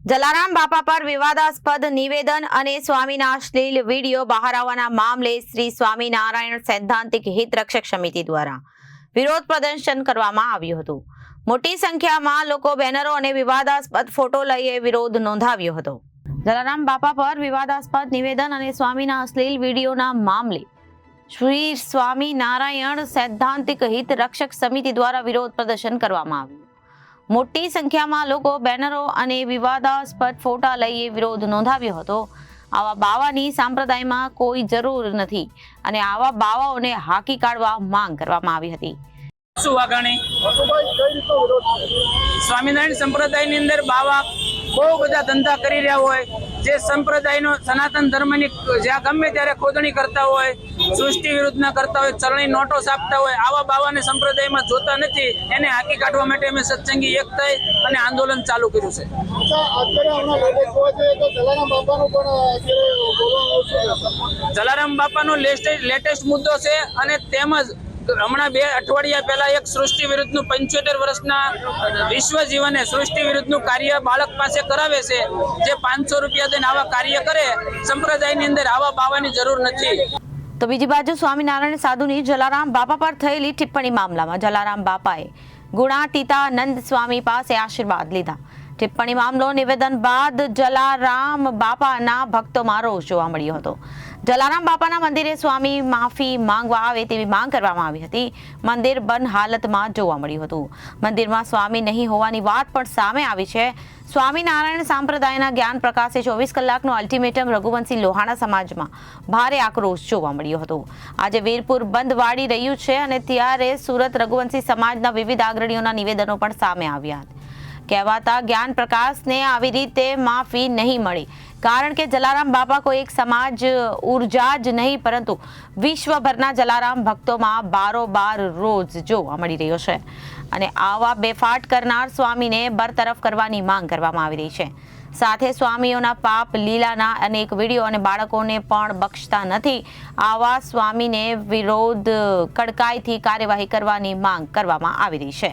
જલારામ બાપા પર વિવાદાસ્પદ નિવેદન અને સ્વામીના અશ્લીલ વિડીયો બહાર આવવાના મામલે શ્રી સ્વામિનારાયણ સૈદ્ધાંતિક હિત રક્ષક સમિતિ દ્વારા વિરોધ પ્રદર્શન કરવામાં આવ્યું હતું। મોટી સંખ્યામાં લોકો બેનરો અને વિવાદાસ્પદ ફોટો લઈને વિરોધ નોંધાવ્યો હતો। જલારામ બાપા પર વિવાદાસ્પદ નિવેદન અને સ્વામીના અશ્લીલ વિડીયોના મામલે શ્રી સ્વામિનારાયણ સૈદ્ધાંતિક હિત રક્ષક સમિતિ દ્વારા વિરોધ પ્રદર્શન કરવામાં આવ્યું। મોટી સંખ્યામાં લોકો બેનરો અને વિવાદાસ્પદ ફોટા લઈ વિરોધ નોંધાવ્યો હતો। આવા બાવાની સંપ્રદાયમાં કોઈ જરૂર નથી અને આવા બાવાઓને હાંકી કાઢવા માંગ કરવામાં આવી હતી। સ્વામિનારાયણ સંપ્રદાયની અંદર બાવા બહુ બધા ધંધા કરી રહ્યા હોય, જે સંપ્રદાયનો સનાતન ધર્મની જ્યાં ગમે ત્યારે ખોદણી કરતા હોય, સૃષ્ટિ વિરુદ્ધના કરતા હોય, ચલણી નોટો છાપતા હોય, આવા બાવાને સંપ્રદાયમાં જોતા નથી। એને હાંકી કાઢવા માટે અમે સત્સંગી એક થઈ અને આંદોલન ચાલુ કર્યું છે। જલારામ બાપાનો લેટેસ્ટ મુદ્દો છે અને તેમજ હમણાં 2 અઠવાડિયા પહેલા એક સૃષ્ટિ વિરુદ્ધનું 75 વર્ષના વિશ્વ જીવને સૃષ્ટિ વિરુદ્ધનું કાર્ય બાળક પાસે કરાવે છે, જે 500 રૂપિયા દઈને આવા કાર્ય કરે। સંપ્રદાયની અંદર આવા બાવાની જરૂર નથી। તો બીજી બાજુ સ્વામિનારાયણ સાધુની જલારામ બાપા પર થયેલી ટિપ્પણી મામલામાં જલારામ બાપાએ ગુણાતીતાનંદ સ્વામી પાસે આશીર્વાદ લીધા। ટિપ્પણી મામલો નિવેદન બાદ જલારામ બાપાના ભક્તોમાં રોષ જોવા મળ્યો હતો। જલારામ બાપાના મંદિરે સ્વામી માફી માંગવા આવે તેવી માંગ કરવામાં આવી હતી। મંદિર બંધ હાલતમાં જોવા મળ્યું હતું। મંદિરમાં સ્વામી નહીં હોવાની વાત પણ સામે આવી છે। સ્વામિનારાયણ સંપ્રદાયના જ્ઞાન પ્રકાશે 24 કલાકનો અલ્ટિમેટમ રઘુવંશી લોહાણા સમાજમાં ભારે આક્રોશ જોવા મળ્યો હતો। આજે વીરપુર બંધ વાળી રહ્યું છે અને ત્યારે સુરત રઘુવંશી સમાજના વિવિધ અગ્રણીઓના નિવેદનો પણ સામે આવ્યા હતા। કહેવાતા જ્ઞાન પ્રકાશને આવી રીતે માફી નહીં મળે, કારણ કે જલારામ બાપા કોઈ એક સમાજ ઉર્જા જ નહીં પરંતુ વિશ્વભરના જલારામ ભક્તોમાં બારોબાર રોજ જોવા મળી રહ્યો છે અને આવા બેફાટ કરનાર સ્વામીને બરતરફ કરવાની માંગ કરવામાં આવી રહી છે। સાથે સ્વામીઓના પાપ લીલાના અનેક વિડીયો અને બાળકોને પણ બક્ષતા નથી। આવા સ્વામીને વિરોધ કડકાઈથી કાર્યવાહી કરવાની માંગ કરવામાં આવી રહી છે।